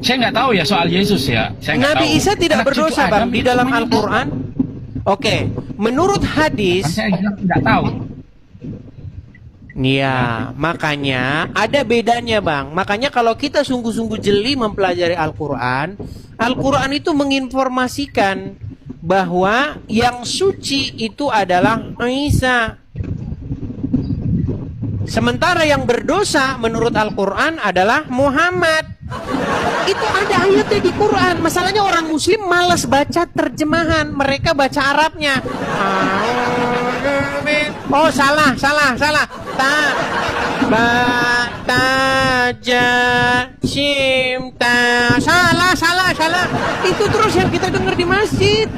Saya nggak tahu ya soal Yesus ya. Saya nggak Nabi tahu. Isa tidak Anak cucu berdosa, Adam Bang, di itu dalam semuanya Al-Quran. Oke, menurut kan hadis, saya bilang nggak tahu. ya, makanya ada bedanya, Bang. Makanya kalau kita sungguh-sungguh jeli mempelajari Al-Quran, Al-Quran itu menginformasikan bahwa yang suci itu adalah Isa. Sementara yang berdosa menurut Al-Quran adalah Muhammad. Itu ada ayatnya di Quran. Masalahnya orang Muslim malas baca terjemahan. Mereka baca Arabnya. Oh, salah. Ta ja shim ta. Salah. Itu terus yang kita dengar di masjid.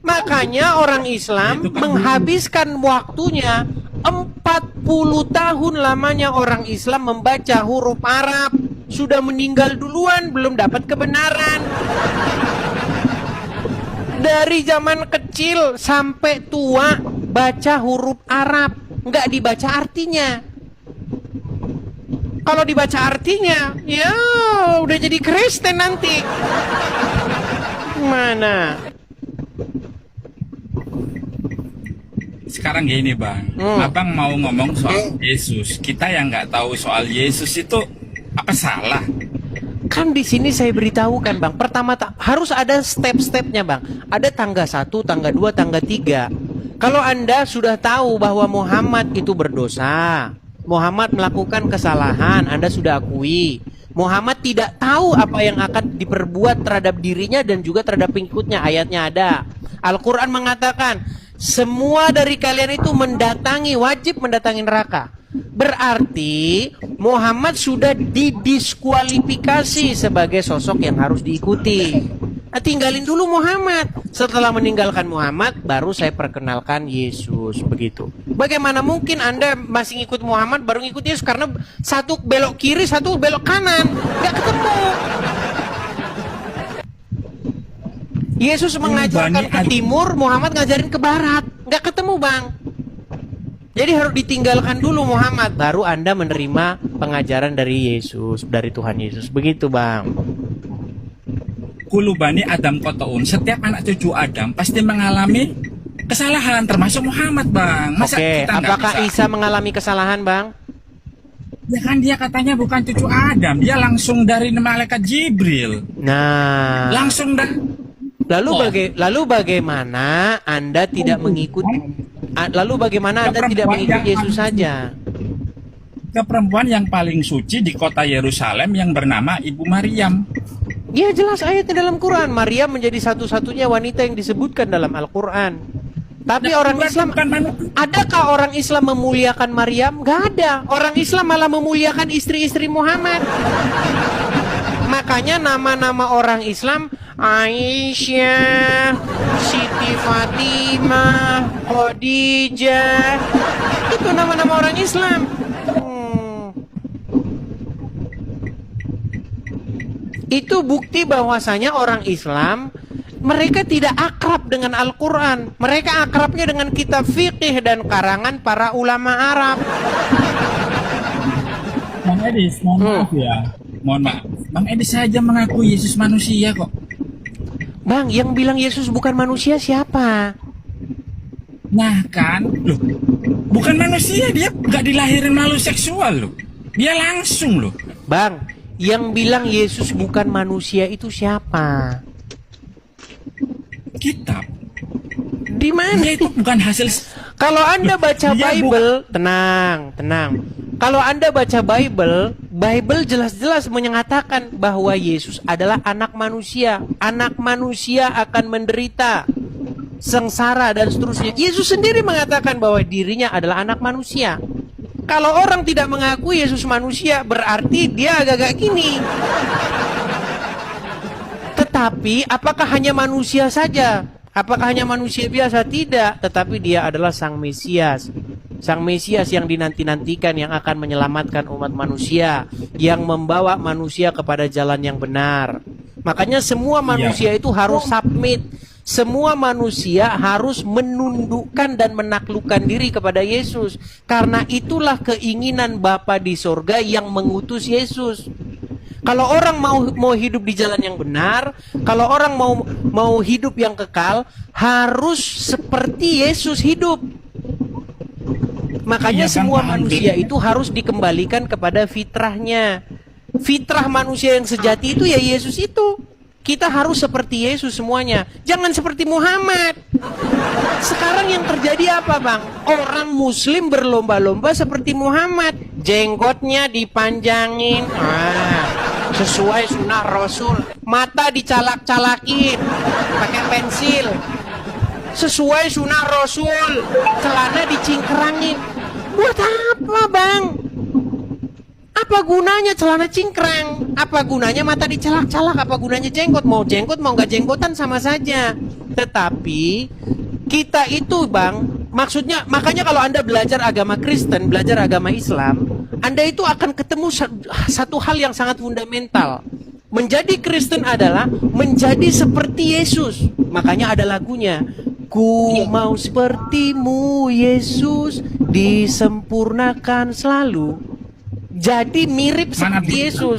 Makanya orang Islam menghabiskan waktunya 40 tahun lamanya orang Islam membaca huruf Arab. Sudah meninggal duluan, belum dapat kebenaran. Dari zaman kecil sampai tua baca huruf Arab, nggak dibaca artinya. Kalau dibaca artinya, ya udah jadi Kristen nanti. Mana? Sekarang gini Bang, Abang mau ngomong soal Yesus. Kita yang nggak tahu soal Yesus itu apa salah? Kan di sini saya beritahukan, Bang. Pertama harus ada step-stepnya, Bang. Ada tangga 1, tangga 2, tangga 3. Kalau Anda sudah tahu bahwa Muhammad itu berdosa, Muhammad melakukan kesalahan, Anda sudah akui. Muhammad tidak tahu apa yang akan diperbuat terhadap dirinya dan juga terhadap pengikutnya. Ayatnya ada. Al-Quran mengatakan, semua dari kalian itu wajib mendatangi neraka. Berarti Muhammad sudah didiskualifikasi sebagai sosok yang harus diikuti. Nah, tinggalin dulu Muhammad. Setelah meninggalkan Muhammad, baru saya perkenalkan Yesus. Begitu. Bagaimana mungkin Anda masih ngikut Muhammad baru ngikut Yesus? Karena satu belok kiri, satu belok kanan. Nggak ketemu. Yesus mengajarkan ke timur, Muhammad ngajarin ke barat. Nggak ketemu, Bang. Jadi harus ditinggalkan dulu Muhammad, baru Anda menerima pengajaran dari Yesus, dari Tuhan Yesus. Begitu, Bang. Kulubani Adam Kotoun. Setiap anak cucu Adam pasti mengalami kesalahan, termasuk Muhammad, Bang. Masa Oke, kita nggak apakah bisa? Isa mengalami kesalahan, Bang? Ya kan dia katanya bukan cucu Adam, dia langsung dari malaikat Jibril. Nah, Langsung dari lalu bagaimana Anda tidak mengikuti? Lalu bagaimana Anda tidak mengikuti Yesus saja? ke perempuan yang paling suci di kota Yerusalem yang bernama Ibu Maryam. Ya jelas ayatnya dalam Quran. Maryam menjadi satu-satunya wanita yang disebutkan dalam Al-Quran. Tapi orang Islam, adakah orang Islam memuliakan Maryam? Gak ada. Orang Islam malah memuliakan istri-istri Muhammad. Makanya nama-nama orang Islam, Aisyah, Siti Fatimah, Khadijah, itu nama-nama orang Islam. Itu bukti bahwasanya orang Islam mereka tidak akrab dengan Al-Quran. Mereka akrabnya dengan kitab fikih dan karangan para ulama Arab. Bang Edis, mohon maaf ya. Mohon maaf. Bang Edis saja mengaku Yesus manusia kok. Bang, yang bilang Yesus bukan manusia siapa? Nah kan, loh, bukan manusia, dia nggak dilahirin melalui seksual loh. Dia langsung loh. Bang, yang bilang Yesus bukan manusia itu siapa? Kitab. Di mana? Dia itu bukan hasil. Kalau Anda baca dia Bible, tenang. Kalau Anda baca Bible jelas-jelas menyatakan bahwa Yesus adalah anak manusia. Anak manusia akan menderita, sengsara dan seterusnya. Yesus sendiri mengatakan bahwa dirinya adalah anak manusia. Kalau orang tidak mengaku Yesus manusia, berarti dia agak-agak gini. Tetapi apakah hanya manusia saja? Apakah hanya manusia biasa? Tidak. Tetapi dia adalah Sang Mesias. Sang Mesias yang dinanti-nantikan, yang akan menyelamatkan umat manusia, yang membawa manusia kepada jalan yang benar. Makanya semua manusia itu harus submit. Semua manusia harus menundukkan dan menaklukkan diri kepada Yesus. Karena itulah keinginan Bapa di sorga yang mengutus Yesus. Kalau orang mau hidup di jalan yang benar, kalau orang mau hidup yang kekal, harus seperti Yesus hidup. Makanya Iya, Bang, semua paham. manusia itu harus dikembalikan kepada fitrahnya. Fitrah manusia yang sejati itu ya Yesus itu. Kita harus seperti Yesus semuanya. Jangan seperti Muhammad. Sekarang yang terjadi apa, Bang? Orang muslim berlomba-lomba seperti Muhammad. Jenggotnya dipanjangin. Sesuai sunnah Rasul. Mata dicalak-calakin pakai pensil. Sesuai sunnah Rasul. Celana dicingkrangin. Buat apa, Bang? Apa gunanya celana cingkrang? Apa gunanya mata dicelak-celak? Apa gunanya jenggot? Mau jenggot mau nggak jenggotan sama saja. Tetapi kita itu, Bang, maksudnya makanya kalau Anda belajar agama Kristen, belajar agama Islam, Anda itu akan ketemu satu hal yang sangat fundamental. Menjadi Kristen adalah menjadi seperti Yesus. Makanya ada lagunya. Ku mau sepertimu Yesus, disempurnakan selalu. Jadi mirip seperti Yesus.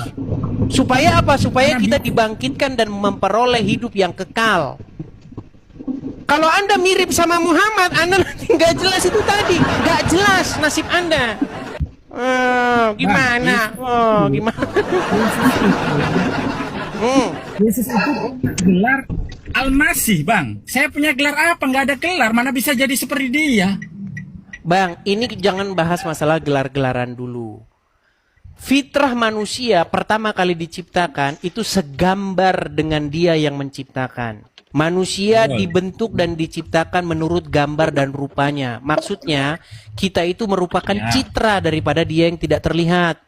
Supaya apa? Supaya kita dibangkitkan dan memperoleh hidup yang kekal. Kalau Anda mirip sama Muhammad, Anda nanti nggak jelas itu tadi. Nggak jelas nasib Anda. Gimana? Gimana? Yesus itu gelar Al-Masih, Bang. Saya punya gelar apa? Nggak ada gelar. Mana bisa jadi seperti dia? Bang, ini jangan bahas masalah gelar-gelaran dulu. Fitrah manusia pertama kali diciptakan itu segambar dengan dia yang menciptakan. Manusia dibentuk dan diciptakan menurut gambar dan rupanya. Maksudnya, kita itu merupakan citra daripada dia yang tidak terlihat.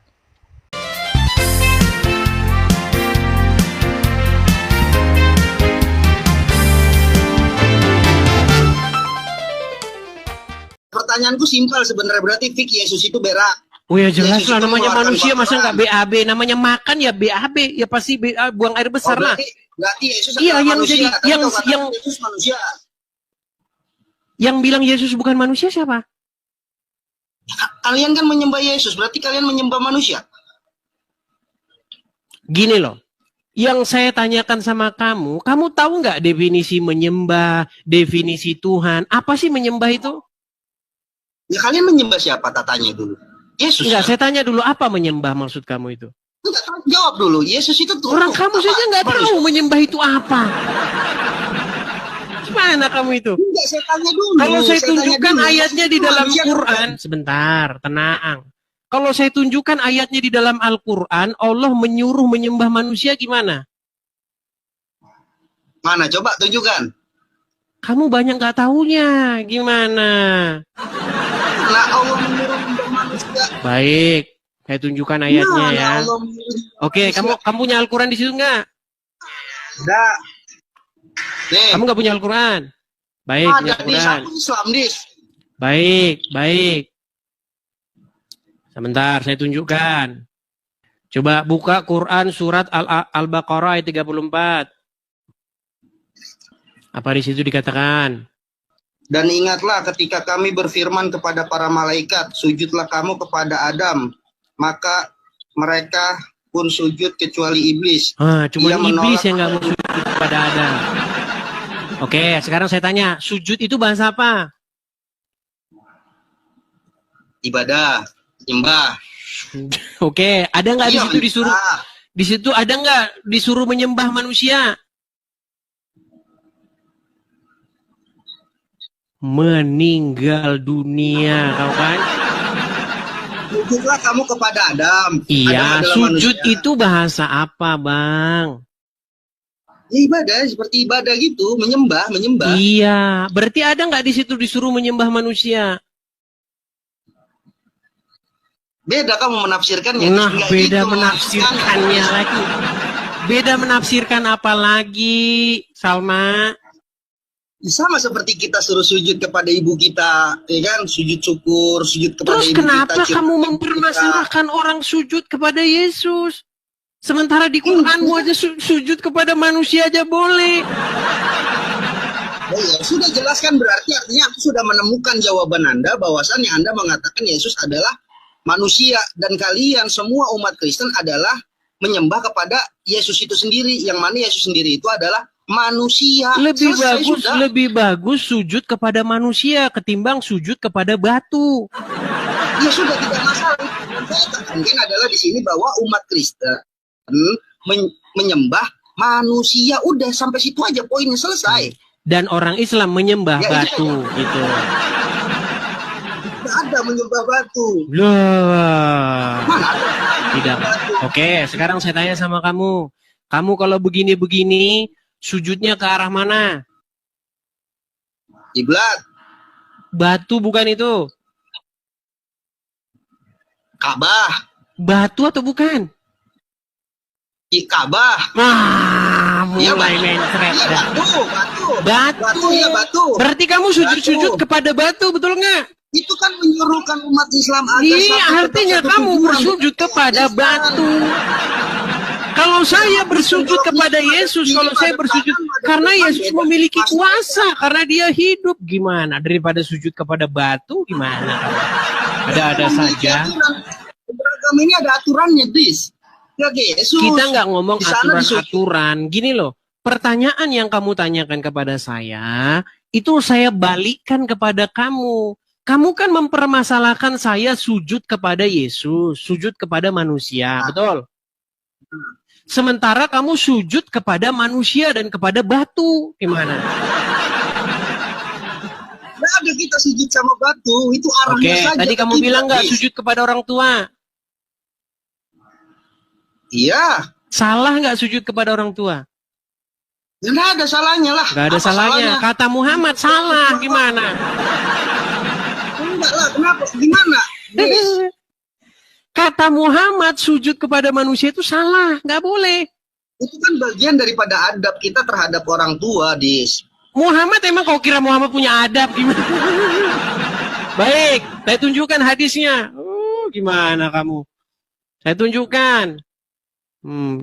Pertanyaanku simpel sebenarnya, berarti fik Yesus itu berak. Oh ya jelas Yesus lah, itu namanya mengeluarkan manusia masa nggak kotoran. BAB, namanya makan ya BAB, ya pasti buang air besar lah. Berarti Yesus Iya, adalah yang manusia. jadi- Tapi yang- kalau kata yang- Yesus manusia. Yang bilang Yesus bukan manusia siapa? Kalian kan menyembah Yesus, berarti kalian menyembah manusia. Gini loh, yang saya tanyakan sama kamu tahu nggak definisi menyembah, definisi Tuhan? Apa sih menyembah itu? Ya kalian menyembah siapa? Tatanya dulu. Yesus. Enggak, kan? saya tanya dulu apa menyembah maksud kamu itu? Enggak, jawab dulu. Yesus itu Tuhan. Orang kamu saja nggak tahu menyembah itu apa. Gimana kamu itu? Enggak, saya tanya dulu. Kalau saya tanya tunjukkan dulu. ayatnya di Yesus dalam manusia, Quran, sebentar, tenang. Kalau saya tunjukkan ayatnya di dalam Al-Quran, Allah menyuruh menyembah manusia gimana? Mana? Coba tunjukkan. Kamu banyak nggak tahunya, gimana? Nah, Allah menyuruh menyembah manusia. Baik, saya tunjukkan ayatnya Nah, ya. Allah menyuruh Oke, manusia. kamu punya Al-Quran di situ nggak? Ada. Nih. Kamu nggak punya Al-Quran? Baik, punya Ada di Al-Quran. satu Islam, Dis. Baik. Sebentar, saya tunjukkan. Coba buka Quran surat Al-Baqarah ayat 34. Apa di situ dikatakan? Dan ingatlah ketika kami berfirman kepada para malaikat, sujudlah kamu kepada Adam. Maka mereka pun sujud kecuali iblis. Cuma Ia iblis menolak yang nggak mau sujud kepada Adam. Oke, sekarang saya tanya, sujud itu bahasa apa? Ibadah, nyembah. Oke, ada nggak di Iya, situ disuruh? menyembah. Di situ ada nggak disuruh menyembah manusia? Meninggal dunia, kau kan? Sujudlah kamu kepada Adam. Adam Iya, adalah sujud manusia. itu bahasa apa, Bang? Ya, ibadah, seperti ibadah gitu, menyembah. Iya, berarti ada nggak di situ disuruh menyembah manusia? Beda kamu menafsirkannya. Nah, Nggak beda gitu, menafsirkannya lagi. Beda menafsirkan apa lagi, Salma? Sama seperti kita suruh sujud kepada ibu kita, ya kan? Sujud syukur, sujud kepada Terus ibu kenapa kita. kamu mempermasalahkan orang sujud kepada Yesus? Sementara di Quranmu aja sujud kepada manusia aja boleh. Oh ya, sudah jelaskan, berarti artinya aku sudah menemukan jawaban Anda bahwasannya Anda mengatakan Yesus adalah manusia dan kalian semua umat Kristen adalah menyembah kepada Yesus itu sendiri, yang mana Yesus sendiri itu adalah manusia. Lebih bagus sujud kepada manusia ketimbang sujud kepada batu. Ya sudah, tidak masalah. Yang saya tekankan adalah di sini bahwa umat Kristen menyembah manusia. Udah sampai situ aja, poinnya selesai. Dan orang Islam menyembah batu gitu. Tidak ada menyembah batu. Loh. Mana ada? Tidak. Oke, sekarang saya tanya sama kamu. Kamu kalau begini-begini, sujudnya ke arah mana? Kiblat. Batu bukan itu? Ka'bah. Batu atau bukan? Ka'bah. Mulai mencret. Iya, batu. Iya, batu. Berarti kamu sujud-sujud kepada batu, betul nggak? Itu kan menyuruhkan umat Islam agar Iya, artinya kamu bersujud kepada batu. Kalau saya bersujud kepada Yesus, kalau saya bersujud karena Yesus memiliki kuasa, karena dia hidup, gimana? Daripada sujud kepada batu, gimana? Ada-ada saja. Beragam ini ada aturannya, Dis. Ya, Yesus. Kita nggak ngomong aturan-aturan. Gini loh, pertanyaan yang kamu tanyakan kepada saya, itu saya balikkan kepada kamu. Kamu kan mempermasalahkan saya sujud kepada Yesus, sujud kepada manusia, betul? Sementara kamu sujud kepada manusia dan kepada batu, gimana? Nggak ada kita sujud sama batu, itu arahnya saja. Tadi kamu bilang nggak sujud kepada orang tua. Iya. Salah nggak sujud kepada orang tua? Nggak ada salahnya lah. Nggak ada salahnya. Kata Muhammad salah, gimana? Enggak lah, kenapa? Gimana? Yes. Kata Muhammad sujud kepada manusia itu salah, nggak boleh. Itu kan bagian daripada adab kita terhadap orang tua, Dis. Muhammad emang kau kira Muhammad punya adab gimana? Baik, saya tunjukkan hadisnya. Gimana kamu? Saya tunjukkan.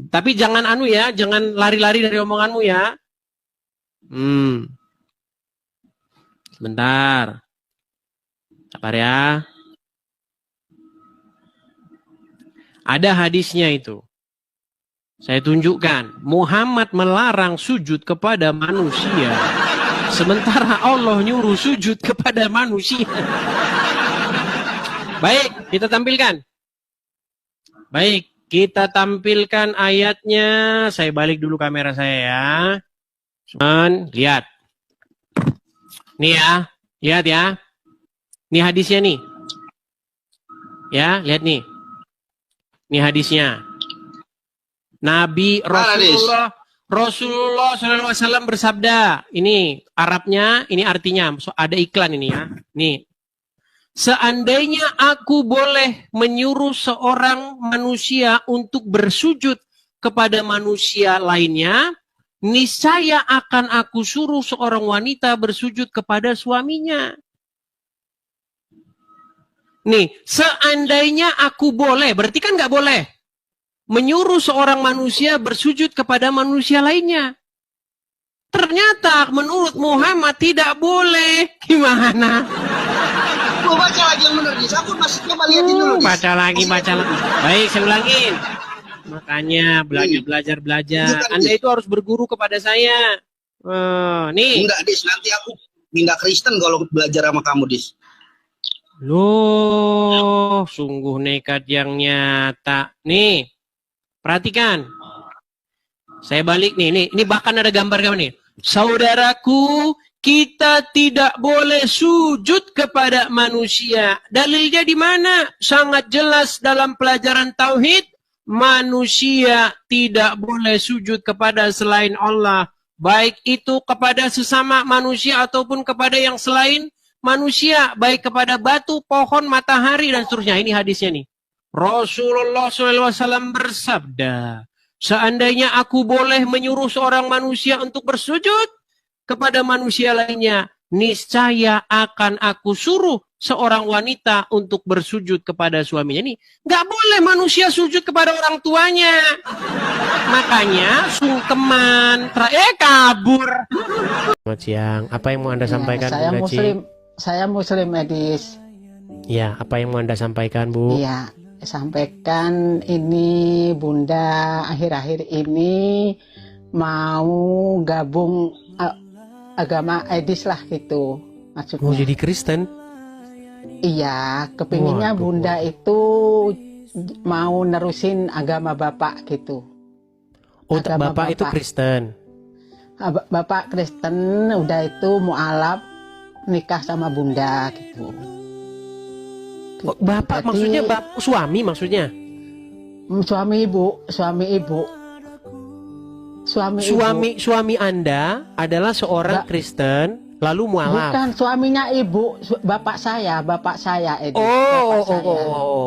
Tapi jangan jangan lari-lari dari omonganmu ya. Sebentar. Sabar ya. Ada hadisnya itu. Saya tunjukkan. Muhammad melarang sujud kepada manusia. Sementara Allah nyuruh sujud kepada manusia. Baik, kita tampilkan. Baik, kita tampilkan ayatnya. Saya balik dulu kamera saya ya. Lihat. Nih ya. Lihat ya. Ini hadisnya nih. Ya, lihat nih. Ini hadisnya. Nabi Rasulullah SAW bersabda. Ini Arabnya, ini artinya. Ada iklan ini ya. Nih. Seandainya aku boleh menyuruh seorang manusia untuk bersujud kepada manusia lainnya, niscaya akan aku suruh seorang wanita bersujud kepada suaminya. Nih, seandainya aku boleh, berarti kan nggak boleh menyuruh seorang manusia bersujud kepada manusia lainnya. Ternyata menurut Muhammad tidak boleh. Gimana? Mau baca lagi yang benar, Dis. Aku masih coba lihatin dulu, Dis. Baca lagi. Baik, saya ulangin. Makanya belajar. Anda itu harus berguru kepada saya. Nih. Enggak, Dis. Nanti aku pindah Kristen kalau belajar sama kamu, Dis. Loh, sungguh nekat yang nyata. Nih, perhatikan. Saya balik nih. Ini bahkan ada gambar nih. Saudaraku, kita tidak boleh sujud kepada manusia. Dalilnya di mana? Sangat jelas dalam pelajaran tauhid. Manusia tidak boleh sujud kepada selain Allah. Baik itu kepada sesama manusia ataupun kepada yang selain manusia, baik kepada batu, pohon, matahari, dan seterusnya. Ini hadisnya nih. Rasulullah SAW bersabda, seandainya aku boleh menyuruh seorang manusia untuk bersujud kepada manusia lainnya, niscaya akan aku suruh seorang wanita untuk bersujud kepada suaminya. Nih, nggak boleh manusia sujud kepada orang tuanya. Makanya sungkeman, kabur. Selamat siang. Apa yang mau Anda sampaikan, saya Bu Gaci? Saya Muslim, Edis. Ya, apa yang mau Anda sampaikan, Bu? Iya, sampaikan ini Bunda akhir-akhir ini mau gabung agama Aedes lah gitu maksudnya. Mau jadi Kristen? Iya, kepinginnya Waduh, Bunda itu mau nerusin agama Bapak gitu. Oh, Agama Bapak itu Kristen. Bapak Kristen, udah itu mualaf nikah sama Bunda gitu. Oh, Bapak Berarti, maksudnya suami maksudnya? suami ibu. Suami Anda adalah seorang Kristen lalu mualaf. Bukan suaminya ibu, bapak saya Edi.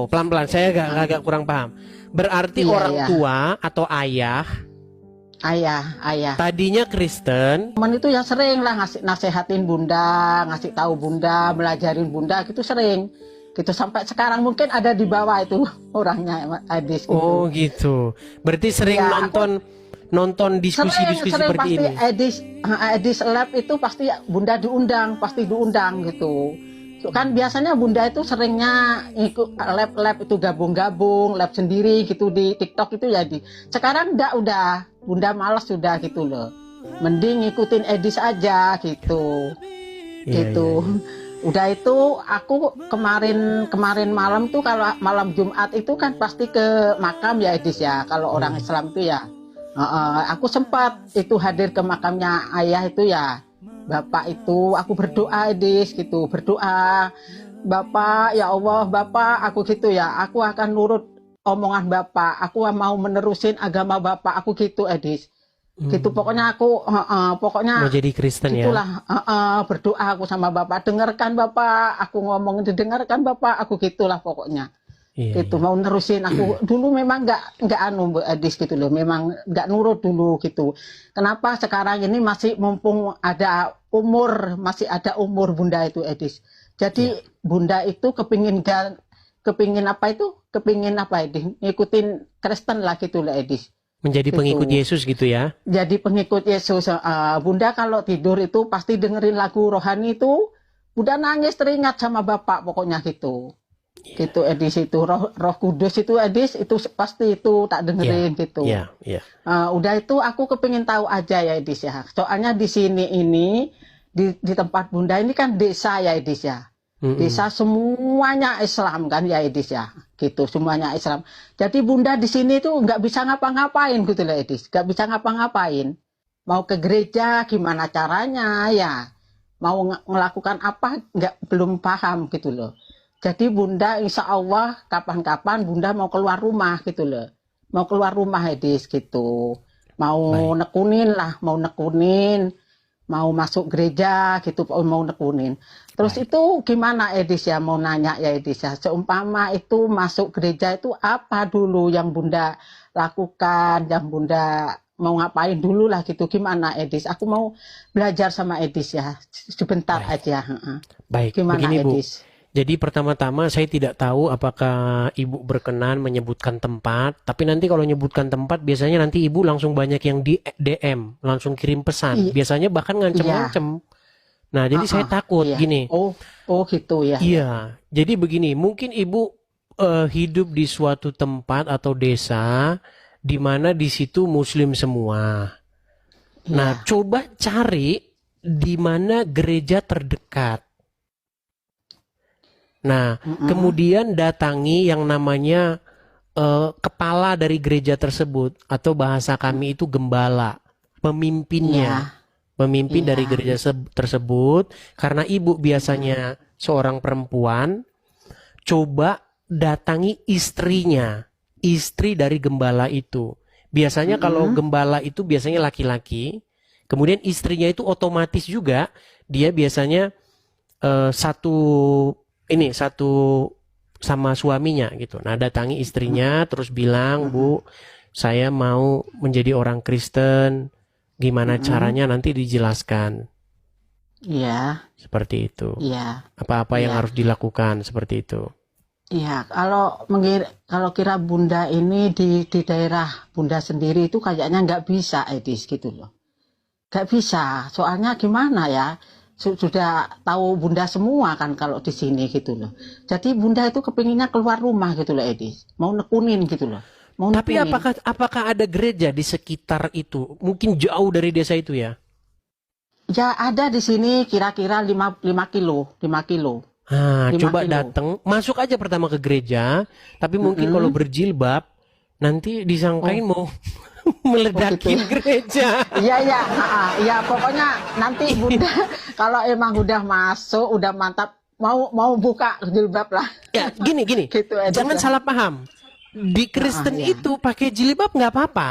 Pelan-pelan saya agak kurang paham. Berarti Iya, orang iya. tua atau ayah Ayah. tadinya Kristen. Teman itu yang sering lah nasehatin Bunda, ngasih tahu Bunda, belajarin Bunda gitu sering. Gitu sampai sekarang mungkin ada di bawah itu orangnya Aedes gitu. Oh gitu. Berarti sering Ya, nonton diskusi-diskusi sering seperti pasti ini. Aedes Lab itu pasti Bunda diundang gitu. So, kan biasanya Bunda itu seringnya ikut lab itu gabung lab sendiri gitu di TikTok itu jadi. Sekarang udah Bunda malas sudah gitu loh. Mending ngikutin Aedes aja gitu. Iya, Gitu. iya. Udah itu aku kemarin malam tuh kalau malam Jumat itu kan pasti ke makam ya Aedes ya. Kalau orang Islam tuh ya. Aku sempat itu hadir ke makamnya ayah itu ya. Bapak itu aku berdoa Aedes gitu, berdoa. Bapak, ya Allah, Bapak, aku gitu ya. Aku akan nurut omongan Bapak. Aku mau menerusin agama Bapak. Aku gitu Aedes. Gitu pokoknya aku pokoknya Mau jadi Kristen ya. itulah berdoa aku sama Bapak. Dengarkan Bapak, aku ngomong didengarkan Bapak. Aku gitulah pokoknya. Iya, Gitu iya. mau nerusin aku dulu memang nggak anu Aedes gitu loh, memang nggak nurut dulu gitu. Kenapa sekarang ini masih mumpung ada masih ada umur Bunda itu Aedes. Jadi Bunda itu kepingin apa Aedes, ngikutin Kristen lah gitu loh Aedes. Menjadi Gitu. pengikut Yesus gitu ya. Jadi pengikut Yesus. Bunda kalau tidur itu pasti dengerin lagu rohani itu Bunda nangis teringat sama Bapak pokoknya gitu. Gitu Aedes itu roh kudus itu Aedes itu pasti itu tak dengerin gitu. Iya, iya. Udah itu aku kepingin tahu aja ya Aedes ya. Soalnya di sini ini di tempat Bunda ini kan desa ya Aedes ya. Desa semuanya Islam kan ya Aedes ya. Gitu semuanya Islam. Jadi Bunda di sini tuh nggak bisa ngapa-ngapain gitu loh Aedes. Nggak bisa ngapa-ngapain. Mau ke gereja gimana caranya ya. Mau melakukan apa belum paham gitu loh. Jadi Bunda insya Allah kapan-kapan Bunda mau keluar rumah gitu loh. Mau keluar rumah Aedes gitu. Mau nekunin, mau masuk gereja gitu, mau nekunin. Terus itu gimana Aedes ya, mau nanya ya Aedes ya. Seumpama itu masuk gereja itu apa dulu yang Bunda lakukan, yang Bunda mau ngapain dulu lah gitu. Gimana Aedes? Aku mau belajar sama Aedes ya. Sebentar aja. Baik, Gimana begini Bu. Aedes? Jadi pertama-tama saya tidak tahu apakah Ibu berkenan menyebutkan tempat, tapi nanti kalau menyebutkan tempat biasanya nanti Ibu langsung banyak yang di DM, langsung kirim pesan. Biasanya bahkan ngancem-ngancem. Nah, jadi saya takut gini. Oh gitu ya. Iya. Jadi begini, mungkin Ibu hidup di suatu tempat atau desa di mana di situ Muslim semua. Nah, coba cari di mana gereja terdekat. Nah, kemudian datangi yang namanya kepala dari gereja tersebut atau bahasa kami itu gembala, pemimpinnya, pemimpin dari gereja tersebut. Karena ibu biasanya seorang perempuan, coba datangi istrinya, istri dari gembala itu. Biasanya kalau gembala itu biasanya laki-laki, kemudian istrinya itu otomatis juga dia biasanya satu sama suaminya gitu. Nah, datangi istrinya terus bilang, "Bu, saya mau menjadi orang Kristen. Gimana caranya nanti dijelaskan." Iya. Seperti itu. Iya. Apa-apa yang harus dilakukan seperti itu. Iya, kalau kira Bunda ini di daerah Bunda sendiri itu kayaknya nggak bisa Aedes gitu loh. Nggak bisa. Soalnya gimana ya? sudah tahu Bunda semua kan kalau di sini gitu loh. Jadi Bunda itu kepinginnya keluar rumah gitu loh Edis, mau nekunin gitu loh. Mau Tapi nekunin. apakah ada gereja di sekitar itu? Mungkin jauh dari desa itu ya? Ya ada di sini kira-kira 5 kilo, 5 kilo. Nah, 5 coba kilo. datang, masuk aja pertama ke gereja, tapi mungkin kalau berjilbab nanti disangkain mau meledakin gitu. gereja. Iya iya, ya pokoknya nanti Bunda kalau emang udah masuk, udah mantap, mau buka jilbab lah. Ya, gini. Gitu aja. Jangan salah paham. Di Kristen iya. itu pakai jilbab nggak apa-apa.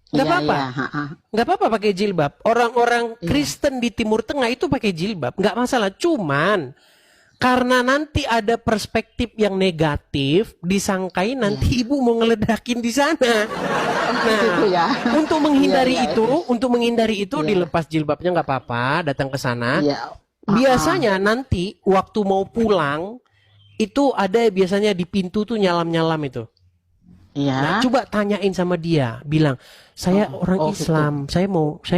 Nggak Iya, apa-apa. iya, Nggak apa-apa pakai jilbab. Orang-orang Iya. Kristen di Timur Tengah itu pakai jilbab, nggak masalah. Cuman karena nanti ada perspektif yang negatif, disangkain nanti ibu mau ngeledakin di sana. Nah, Gitu ya. untuk menghindari Iya, itu, Iya. dilepas jilbabnya nggak apa-apa, datang ke sana. Iya. Biasanya nanti waktu mau pulang itu ada biasanya di pintu tuh nyalam-nyalam itu. Nah, Iya. coba tanyain sama dia, bilang, saya orang oh, Islam, saya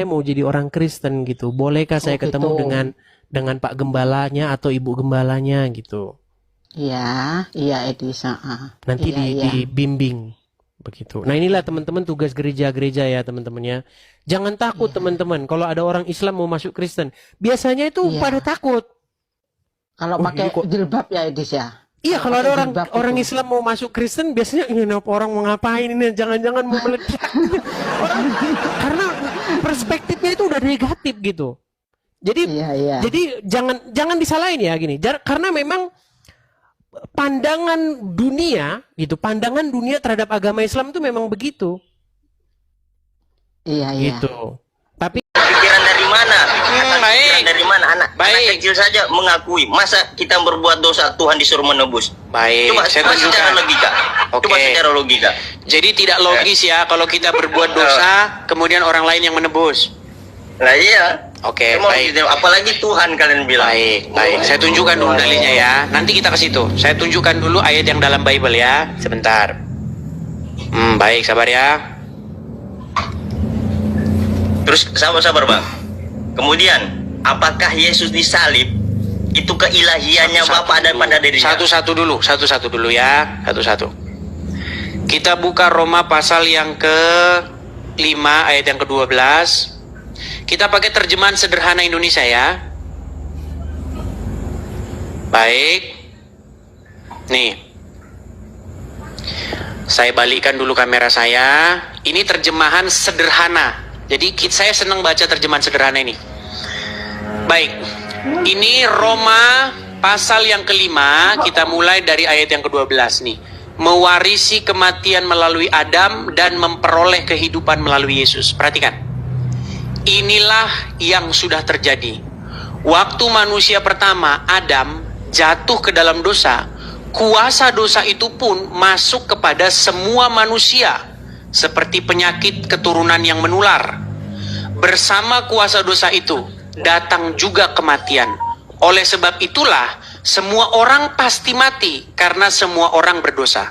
mau jadi orang Kristen gitu. Bolehkah saya gitu. ketemu dengan Pak Gembalanya atau Ibu Gembalanya gitu. Iya, iya Edis. Nanti Iya. dibimbing begitu. Nah, inilah teman-teman tugas gereja-gereja ya, teman-teman ya. Jangan takut teman-teman kalau ada orang Islam mau masuk Kristen. Biasanya itu Iya. pada takut. Kalau Oh, pakai ini kok- jilbab ya Edis ya. Iya, kalau pakai ada jilbab orang itu. Islam mau masuk Kristen, biasanya ini apa orang mau ngapain ini? Jangan-jangan mau meledak. Karena perspektifnya itu udah negatif gitu. Jadi Iya. jadi jangan disalahin ya gini. Karena memang pandangan dunia gitu, pandangan dunia terhadap agama Islam itu memang begitu. Iya. Gitu. Tapi Pikiran dari mana? Pikiran baik. dari mana? Anak Baik. kecil saja mengakui. Masa kita berbuat dosa Tuhan disuruh menebus? Baik, Coba saya secara tunjukkan. logika. Oke. Coba secara logika. Jadi tidak logis ya kalau kita berbuat dosa, kemudian orang lain yang menebus. Nah iya. Oke, Emang baik. gitu. Apalagi Tuhan kalian bilang. Baik. Saya tunjukkan dulu dalilnya ya. Nanti kita ke situ. Saya tunjukkan dulu ayat yang dalam Bible ya. Sebentar. Baik, sabar ya. Terus sabar bang. Kemudian, apakah Yesus disalib itu keilahiannya Bapa ada pada dirinya? Satu-satu dulu ya. Satu-satu. Kita buka Roma pasal yang ke-5 ayat yang ke-12. Kita pakai terjemahan sederhana Indonesia ya. Baik. Nih. Saya balikkan dulu kamera saya. Ini terjemahan sederhana. Jadi saya senang baca terjemahan sederhana ini. Baik. Ini Roma pasal yang ke-5. Kita mulai dari ayat yang ke-12 nih. Mewarisi kematian melalui Adam dan memperoleh kehidupan melalui Yesus. Perhatikan. Inilah yang sudah terjadi. Waktu manusia pertama, Adam, jatuh ke dalam dosa, kuasa dosa itu pun masuk kepada semua manusia, seperti penyakit keturunan yang menular. Bersama kuasa dosa itu, datang juga kematian. Oleh sebab itulah, semua orang pasti mati, karena semua orang berdosa.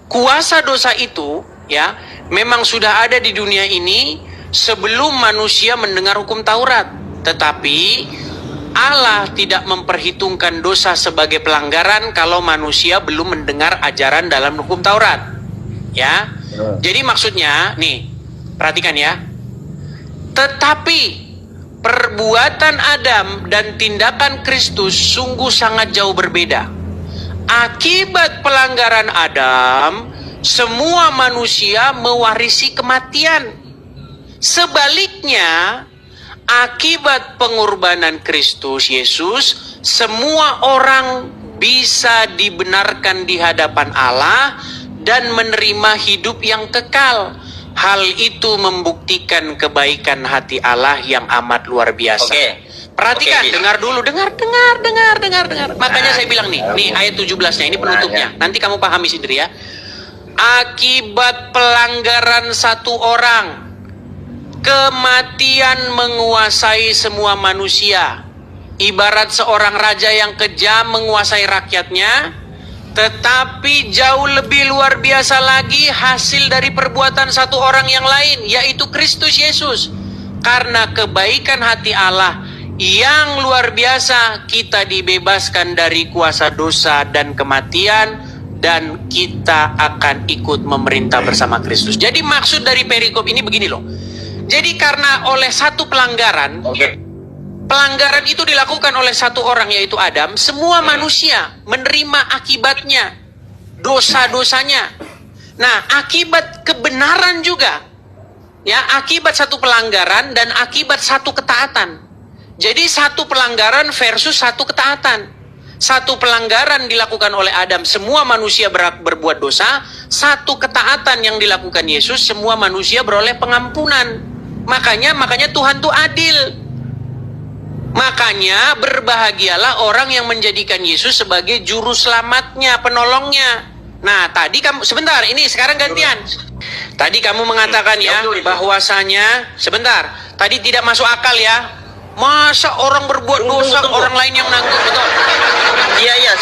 Kuasa dosa itu, ya, memang sudah ada di dunia ini, sebelum manusia mendengar hukum Taurat. Tetapi Allah tidak memperhitungkan dosa sebagai pelanggaran kalau manusia belum mendengar ajaran dalam hukum Taurat. Ya. Jadi maksudnya, nih, perhatikan ya. Tetapi perbuatan Adam dan tindakan Kristus sungguh sangat jauh berbeda. Akibat pelanggaran Adam, semua manusia mewarisi kematian. Sebaliknya, akibat pengorbanan Kristus Yesus, semua orang bisa dibenarkan di hadapan Allah dan menerima hidup yang kekal. Hal itu membuktikan kebaikan hati Allah yang amat luar biasa. Oke. Perhatikan, Oke, dengar dulu, dengar. Makanya saya bilang nih ayat 17-nya, ini penutupnya. Nanti kamu pahami sendiri ya. Akibat pelanggaran satu orang, kematian menguasai semua manusia. Ibarat seorang raja yang kejam menguasai rakyatnya, tetapi jauh lebih luar biasa lagi hasil dari perbuatan satu orang yang lain, yaitu Kristus Yesus. Karena kebaikan hati Allah yang luar biasa. Kita dibebaskan dari kuasa dosa dan kematian, dan kita akan ikut memerintah bersama Kristus. Jadi maksud dari perikop ini begini loh. Jadi karena oleh satu pelanggaran, pelanggaran itu dilakukan oleh satu orang, yaitu Adam, semua manusia menerima akibatnya, dosa-dosanya. Nah, akibat kebenaran juga, ya, akibat satu pelanggaran dan akibat satu ketaatan. Jadi satu pelanggaran versus satu ketaatan. Satu pelanggaran dilakukan oleh Adam, semua manusia berbuat dosa. Satu ketaatan yang dilakukan Yesus, semua manusia beroleh pengampunan. Makanya Tuhan itu adil. Makanya berbahagialah orang yang menjadikan Yesus sebagai juru selamatnya, penolongnya. Nah, tadi kamu, sebentar, ini sekarang gantian. Tadi kamu mengatakan ya, bahwasanya, sebentar, tadi tidak masuk akal ya. Masa orang berbuat dosa, orang lain yang nanggung, betul? Iya,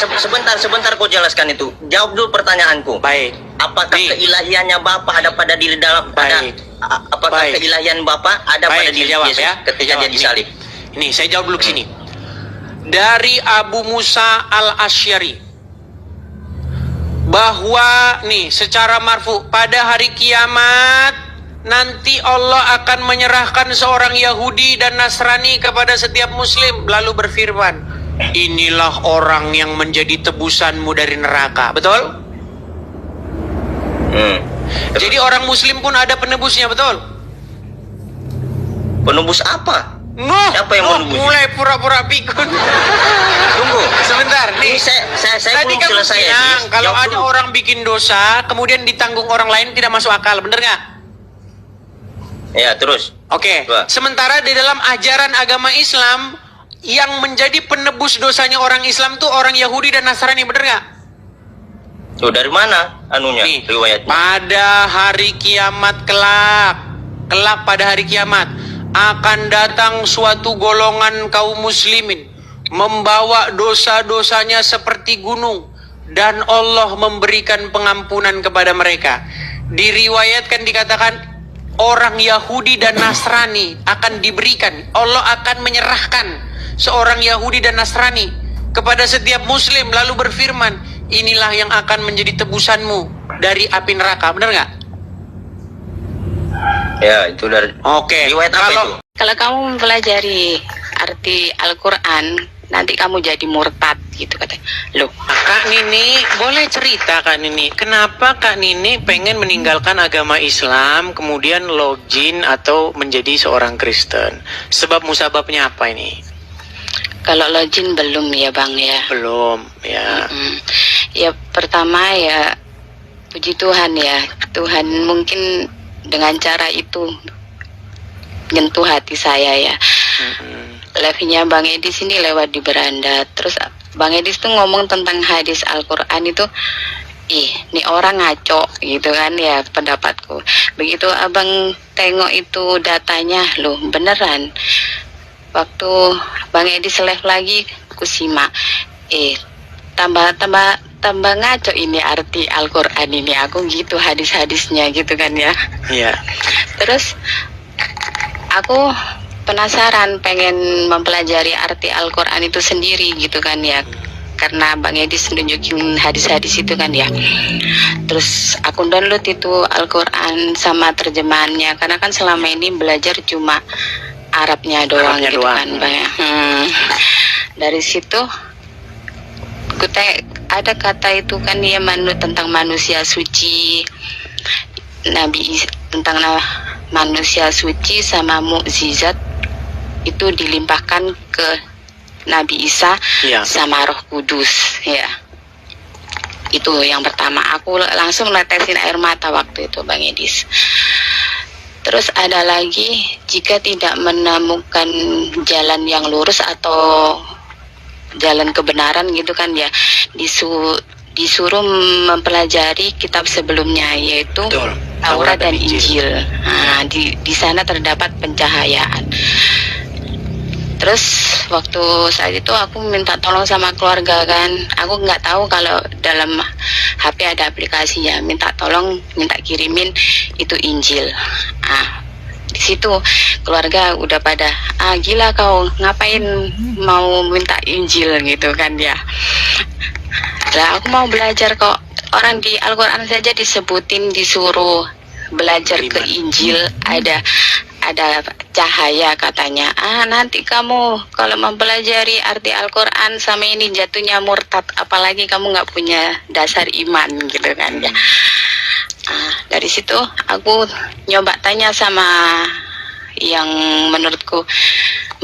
sebentar kau jelaskan itu. Jawab dulu pertanyaanku. Baik. Apakah keilahiannya Bapa ada pada diri dalam apakah keilahian Bapa ada pada diri jawab, Yesus ya, ketika dia disalib? Ini saya jawab dulu ke sini. Dari Abu Musa Al-Asy'ari, bahwa nih secara marfu pada hari kiamat nanti Allah akan menyerahkan seorang Yahudi dan Nasrani kepada setiap Muslim, lalu berfirman, inilah orang yang menjadi tebusanmu dari neraka. Betul? Jadi orang Muslim pun ada penebusnya, betul? Penebus apa? Siapa yang menebus? Mulai pura-pura pikun. Tunggu Sebentar, nih. Saya Tadi belum kamu selesai. bilang kalau Jawab ada dulu. orang bikin dosa kemudian ditanggung orang lain tidak masuk akal, bener nggak? Ya, terus. Oke. Wah. Sementara di dalam ajaran agama Islam yang menjadi penebus dosanya orang Islam tuh orang Yahudi dan Nasrani, bener nggak? Tuh, dari mana anunya? Nih, Riwayatnya. pada hari kiamat kelak pada hari kiamat akan datang suatu golongan kaum muslimin membawa dosa-dosanya seperti gunung, dan Allah memberikan pengampunan kepada mereka. Diriwayatkan, dikatakan orang Yahudi dan Nasrani akan diberikan, Allah akan menyerahkan seorang Yahudi dan Nasrani kepada setiap Muslim, lalu berfirman, inilah yang akan menjadi tebusanmu dari api neraka. Benar nggak? Ya, itu dari. Oke. Riwayat apa itu? Kalau kamu mempelajari arti Al-Quran, nanti kamu jadi murtad gitu katanya. Loh, Kak Nini, boleh cerita Kak Nini, kenapa Kak Nini pengen meninggalkan agama Islam, kemudian login atau menjadi seorang Kristen? Sebab musababnya apa ini? kalau login belum ya Bang ya. Belum, ya. Ya pertama ya puji Tuhan ya. Tuhan mungkin dengan cara itu nyentuh hati saya ya. Live-nya Bang Edis ini lewat di beranda. Terus Bang Edis tuh ngomong tentang hadis Al-Quran itu, ini orang ngaco gitu kan ya pendapatku. Begitu abang tengok itu datanya, loh beneran. Waktu Bang Edis live lagi, ku simak, tambah ngaco ini arti Al-Quran ini. Aku gitu hadis-hadisnya gitu kan ya. Iya. Terus aku penasaran pengen mempelajari arti Al-Quran itu sendiri gitu kan ya, karena Bang Edis nunjukin hadis-hadis itu kan ya. Terus aku download itu Al-Quran sama terjemahannya, karena kan selama ini belajar cuma Arabnya doang Arabnya gitu doang. kan Bang ya. Dari situ ada kata itu kan ya, tentang manusia suci, tentang manusia suci sama mukjizat itu dilimpahkan ke Nabi Isa Iya. sama Roh Kudus ya. Itu yang pertama, aku langsung netesin air mata waktu itu Bang Edis. Terus ada lagi, jika tidak menemukan jalan yang lurus atau jalan kebenaran gitu kan ya, disuruh mempelajari kitab sebelumnya, yaitu Betul. Taurat dan Injil. Nah, di sana terdapat pencahayaan. Terus waktu saat itu aku minta tolong sama keluarga kan, aku nggak tahu kalau dalam HP ada aplikasinya, minta tolong, minta kirimin itu Injil. Di situ keluarga udah pada gila kau ngapain mau minta Injil gitu kan ya. Lah aku mau belajar kok, orang di Al-Quran saja disebutin disuruh belajar ke Injil, ada cahaya katanya. Nanti kamu kalau mempelajari arti Al-Quran sama ini jatuhnya murtad, apalagi kamu nggak punya dasar iman gitu kan ya. Dari situ aku nyoba tanya sama yang menurutku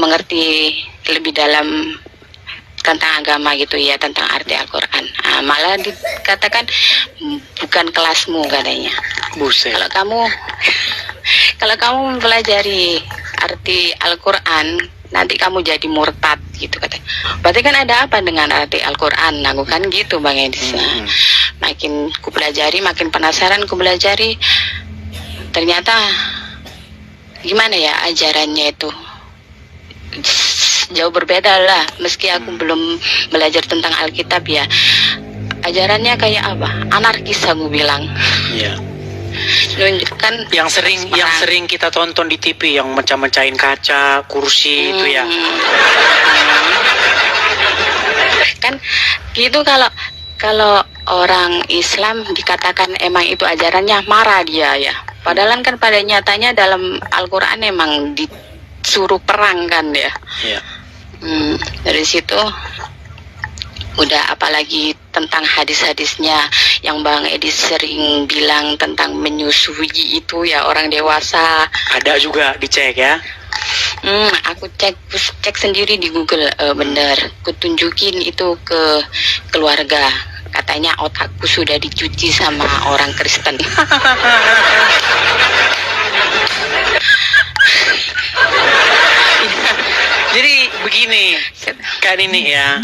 mengerti lebih dalam tentang agama gitu ya, tentang arti Al-Quran. Malah dikatakan bukan kelasmu katanya. Buset. Kalau kamu mempelajari arti Al-Quran, nanti kamu jadi murtad gitu katanya. Berarti kan ada apa dengan arti Al-Quran? Aku kan gitu Bang Edis. Makin ku pelajari, makin penasaran ku pelajari. Ternyata gimana ya ajarannya itu jauh berbeda lah. Meski aku belum belajar tentang Alkitab ya, ajarannya kayak apa? Anarkis aku bilang. Iya. Menunjukkan Yang sering kita tonton di TV yang mecah-mecahin kaca, kursi itu ya. Kan gitu, kalau orang Islam dikatakan emang itu ajarannya, marah dia ya. Padahal kan pada nyatanya dalam Al-Quran emang disuruh perang kan ya. Iya. Dari situ udah, apalagi tentang hadis-hadisnya yang Bang Edi sering bilang tentang menyusui itu ya orang dewasa. Ada juga dicek ya. Aku cek sendiri di Google, bener. Kutunjukin itu ke keluarga. Katanya otakku sudah dicuci sama orang Kristen. Jadi begini kan ini ya.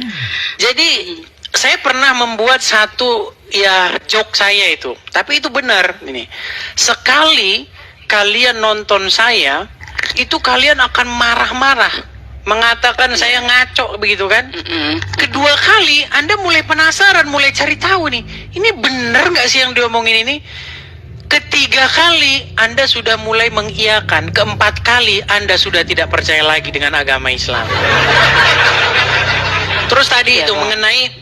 Jadi saya pernah membuat satu ya joke saya itu, tapi itu benar ini. Sekali kalian nonton saya, itu kalian akan marah-marah, mengatakan saya ngaco begitu kan. Kedua kali Anda mulai penasaran, mulai cari tahu nih, ini benar nggak sih yang diomongin ini. Ketiga kali Anda sudah mulai mengiyakan, keempat kali Anda sudah tidak percaya lagi dengan agama Islam. Terus tadi itu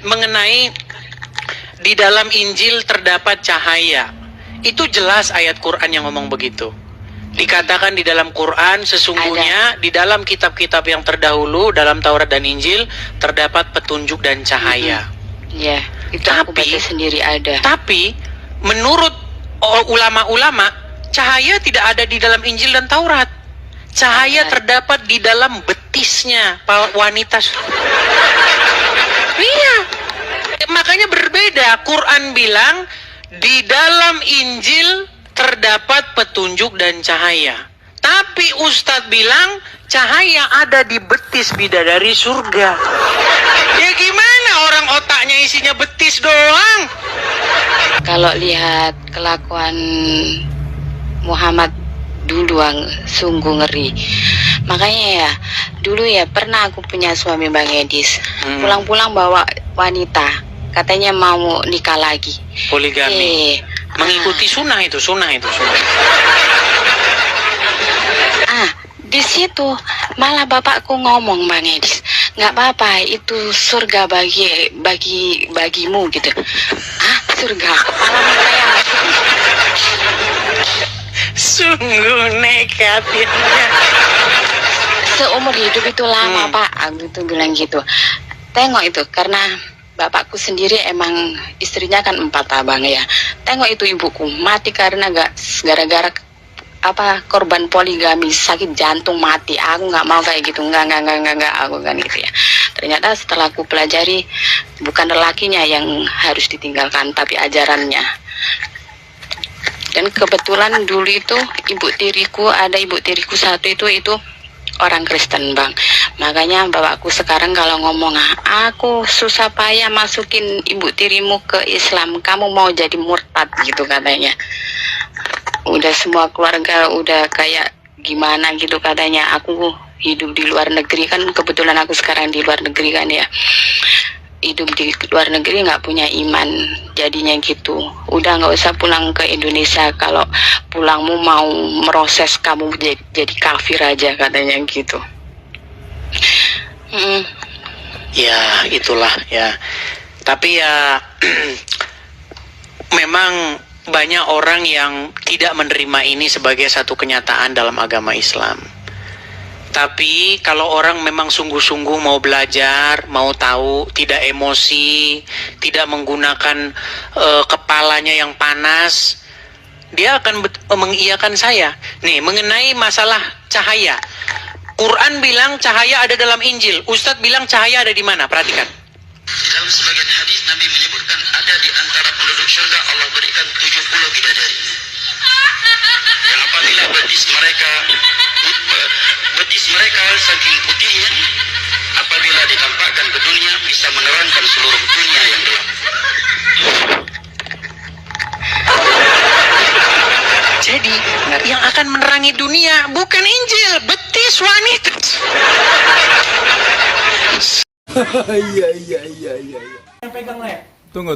mengenai di dalam Injil terdapat cahaya. Itu jelas ayat Quran yang ngomong begitu. Dikatakan di dalam Quran sesungguhnya di dalam kitab-kitab yang terdahulu dalam Taurat dan Injil terdapat petunjuk dan cahaya. Ya, itu aku baca sendiri ada. Tapi menurut ulama-ulama, cahaya tidak ada di dalam Injil dan Taurat. Cahaya terdapat di dalam betisnya wanita. Iya. Makanya berbeda. Quran bilang di dalam Injil terdapat petunjuk dan cahaya. Tapi Ustadz bilang cahaya ada di betis bidadari surga. Ya gimana orang otaknya isinya betis doang? Kalau lihat kelakuan Muhammad dulu sungguh ngeri. Makanya ya dulu ya pernah aku punya suami Bang Edis, pulang-pulang bawa wanita, katanya mau nikah lagi. Poligami. Mengikuti sunnah itu. Di situ malah bapakku ngomong Bang Edis, nggak apa-apa itu surga bagimu gitu. Surga kepala saya. Sungguh nekat ya. Seumur hidup itu lama Pak, aku tuh bilang gitu. Tengok itu karena bapakku sendiri emang istrinya kan 4 abang ya. Tengok itu ibuku mati karena gara-gara korban poligami, sakit jantung mati. Aku nggak mau kayak gitu, nggak aku kan gitu ya. Ternyata setelah aku pelajari bukan lelakinya yang harus ditinggalkan tapi ajarannya. Dan kebetulan dulu itu ibu tiriku satu itu orang Kristen Bang. Makanya bapakku sekarang kalau ngomong, aku susah payah masukin ibu tirimu ke Islam, kamu mau jadi murtad gitu katanya. Udah semua keluarga udah kayak gimana gitu katanya. Aku hidup di luar negeri kan, kebetulan aku sekarang di luar negeri kan ya. hidup di luar negeri nggak punya iman, jadinya gitu. Udah nggak usah pulang ke Indonesia, kalau pulangmu mau meroses kamu jadi kafir aja, katanya gitu. Ya itulah ya. Tapi ya memang banyak orang yang tidak menerima ini sebagai satu kenyataan dalam agama Islam. Tapi kalau orang memang sungguh-sungguh mau belajar, mau tahu, tidak emosi, tidak menggunakan kepalanya yang panas, dia akan mengiyakan saya. Nih, mengenai masalah cahaya. Quran bilang cahaya ada dalam Injil. Ustadz bilang cahaya ada di mana? Perhatikan. Dalam sebagian hadis Nabi menyebutkan ada di antara penduduk surga Allah berikan 70 bidadari. Yang apabila betis mereka saking putihnya, apabila ditampakkan ke dunia bisa menerangkan seluruh dunia yang gelap. Jadi yang akan menerangi dunia bukan Injil, betis wanita. Tunggu.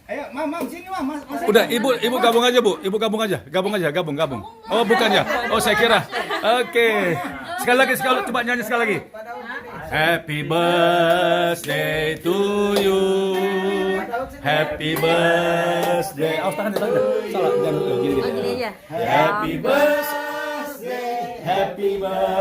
Ayo, Mam, sini, Mam. Udah, Ibu gabung aja, Bu. Ibu gabung aja. Gabung. Oh, bukan ya. Oh, saya kira. Oke. Sekali lagi, coba nyanyi sekali lagi. Happy birthday to you. Happy birthday. Awas tangan. Salah, jangan gini. Happy birthday. Happy birthday.